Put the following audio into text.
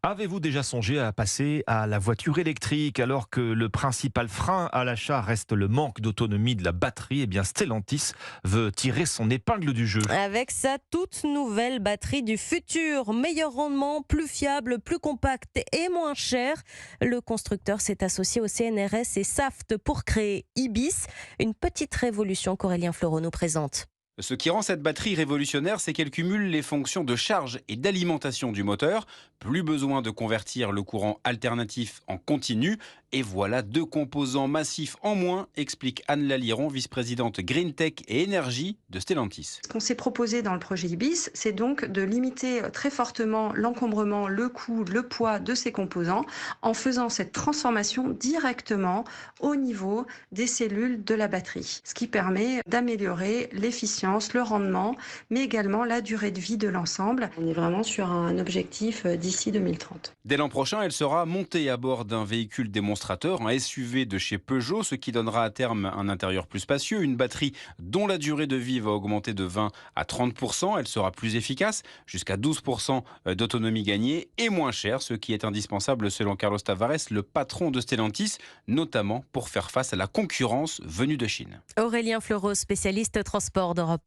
Avez-vous déjà songé à passer à la voiture électrique alors que le principal frein à l'achat reste le manque d'autonomie de la batterie? Eh bien, Stellantis veut tirer son épingle du jeu. Avec sa toute nouvelle batterie du futur, meilleur rendement, plus fiable, plus compact et moins cher, le constructeur s'est associé au CNRS et Saft pour créer Ibis, une petite révolution qu'Aurélien Fleureau nous présente. Ce qui rend cette batterie révolutionnaire, c'est qu'elle cumule les fonctions de charge et d'alimentation du moteur. Plus besoin de convertir le courant alternatif en continu. Et voilà deux composants massifs en moins, explique Anne Laliron, vice-présidente Green Tech et Énergie de Stellantis. Ce qu'on s'est proposé dans le projet IBIS, c'est donc de limiter très fortement l'encombrement, le coût, le poids de ces composants en faisant cette transformation directement au niveau des cellules de la batterie. Ce qui permet d'améliorer l'efficience, le rendement, mais également la durée de vie de l'ensemble. On est vraiment sur un objectif d'ici 2030. Dès l'an prochain, elle sera montée à bord d'un véhicule démonstrateur, un SUV de chez Peugeot, ce qui donnera à terme un intérieur plus spacieux, une batterie dont la durée de vie va augmenter de 20 à 30%. Elle sera plus efficace, jusqu'à 12% d'autonomie gagnée et moins chère, ce qui est indispensable selon Carlos Tavares, le patron de Stellantis, notamment pour faire face à la concurrence venue de Chine. Aurélien Fleureau, spécialiste transport d'Europe